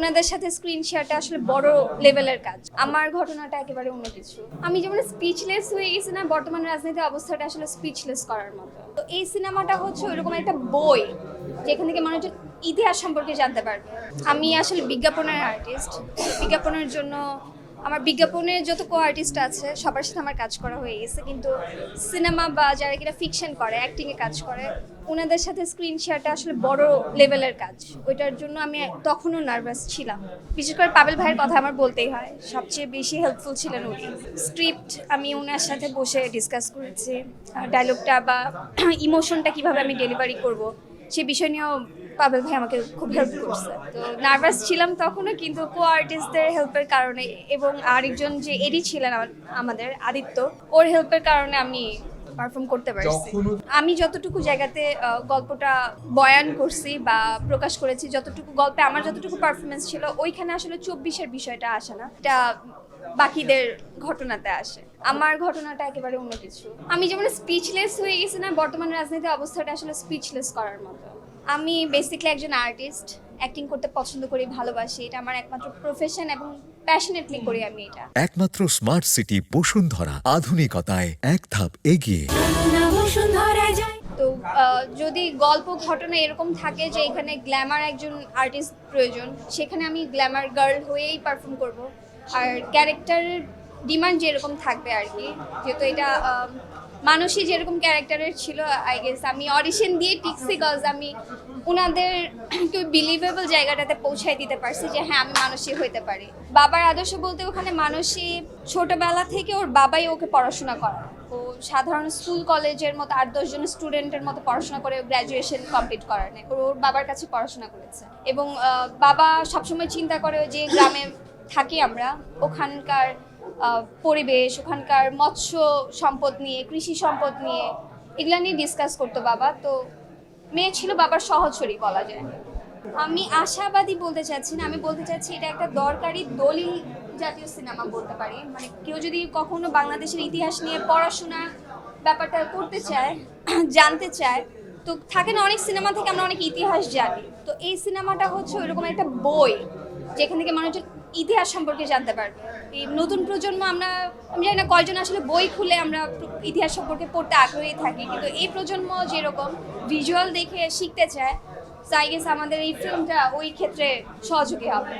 ওনাদের সাথে স্ক্রিন শেয়ারটা আসলে বড় লেভেলের কাজ। আমার ঘটনাটা একেবারে অন্য কিছু। আমি যেমন স্পিচলেস হয়ে গেছি না, বর্তমান রাজনীতি অবস্থাটা আসলে স্পিচলেস করার মতো। তো এই সিনেমাটা হচ্ছে ওইরকম একটা বই যেখান থেকে মানুষজন ইতিহাস সম্পর্কে জানতে পারবে। আমি আসলে বিজ্ঞাপনের আর্টিস্ট। বিজ্ঞাপনের জন্য আমার বিজ্ঞাপনের যত কো আর্টিস্ট আছে সবার সাথে আমার কাজ করা হয়ে গেছে, কিন্তু সিনেমা বা যারা কিনা ফিকশন করে, অ্যাক্টিংয়ে কাজ করে, ওনাদের সাথে স্ক্রিন শেয়ারটা আসলে বড় লেভেলের কাজ। ওইটার জন্য আমি তখনও নার্ভাস ছিলাম। বিশেষ করে পাবেল ভাইয়ের কথা আমার বলতেই হয়, সবচেয়ে বেশি হেল্পফুল ছিলেন উনি। স্ক্রিপ্ট আমি ওনার সাথে বসে ডিসকাস করেছি, ডায়লগটা বা ইমোশনটা কিভাবে আমি ডেলিভারি করব সে বিষয় নিয়েও পাবেল ভাই আমাকে খুব হেল্প করছে। তো নার্ভাস ছিলাম তখনও, কিন্তু কো আর্টিস্টদের হেল্পের কারণে এবং আরেকজন যে এডি ছিলেন আমাদের আদিত্য, ওর হেল্পের কারণে আমি পারফর্ম করতে পারছি। আমি যতটুকু জায়গাতে গল্পটা বয়ান করছি বা প্রকাশ করেছি, যতটুকু গল্পে আমার যতটুকু পারফরমেন্স ছিল, ওইখানে আসলে 24-এর বিষয়টা আসে না, এটা বাকিদের ঘটনাতে আসে। আমার ঘটনাটা একেবারে অন্য কিছু। আমি যেমন স্পিচলেস হয়ে গেছি না, বর্তমান রাজনীতি অবস্থাটা আসলে স্পিচলেস করার মতো। আমি বেসিক্যালি একজন আর্টিস্ট, অ্যাক্টিং করতে পছন্দ করি, ভালোবাসি, এটা আমার একমাত্র প্রফেশন এবং প্যাশনেটলি করি আমি এটা। একমাত্র স্মার্ট সিটি বসুন্ধরা, আধুনিকতায় এক ধাপ এগিয়ে। তো যদি গল্প ঘটনা এরকম থাকে যে এখানে গ্ল্যামার একজন আর্টিস্ট প্রয়োজন, সেখানে আমি গ্ল্যামার গার্ল হয়েই পারফর্ম করব। আর ক্যারেক্টারের ডিমান্ড যেরকম থাকবে আর কি, যেহেতু এটা মানুষই যেরকম ক্যারেক্টারের ছিল, আই গেস আমি অডিশন দিয়ে টিকছি, কজ আমি ওনাদের একটু বিলিভেবল জায়গাটাতে পৌঁছায় দিতে পারছি যে হ্যাঁ আমি মানুষই হইতে পারি। বাবার আদর্শ বলতে ওখানে মানুষই ছোটবেলা থেকে ওর বাবাই ওকে পড়াশোনা করা। ও সাধারণ স্কুল কলেজের মতো 8-10 জন স্টুডেন্টের মতো পড়াশোনা করে গ্র্যাজুয়েশন কমপ্লিট করার নেই, ওর বাবার কাছে পড়াশোনা করেছে। এবং বাবা সবসময় চিন্তা করে যে গ্রামে থাকি আমরা, ওখানকার পরিবেশ, ওখানকার মৎস্য সম্পদ নিয়ে, কৃষি সম্পদ নিয়ে, এগুলা নিয়ে ডিসকাস করতো বাবা। তো মেয়ে ছিল বাবার সহচরী বলা যায়। আমি আশাবাদী বলতে চাচ্ছি না, আমি বলতে চাচ্ছি এটা একটা দরকারি দলিল জাতীয় সিনেমা বলতে পারি। মানে কেউ যদি কখনো বাংলাদেশের ইতিহাস নিয়ে পড়াশোনা ব্যাপারটা করতে চায়, জানতে চায়, তো থাকে না অনেক সিনেমা থেকে আমরা অনেক ইতিহাস জানি, তো এই সিনেমাটা হচ্ছে ওইরকম একটা বই যেখান থেকে মানুষজন ইতিহাস সম্পর্কে জানতে পারবে। এই নতুন প্রজন্ম আমি জানি না কয়জন আসলে বই খুলে আমরা ইতিহাস সম্পর্কে পড়তে আগ্রহী থাকি, কিন্তু এই প্রজন্ম যেরকম ভিজুয়াল দেখে শিখতে চায়, আই গেস আমাদের এই ফিল্মটা ওই ক্ষেত্রে সহযোগী হবে।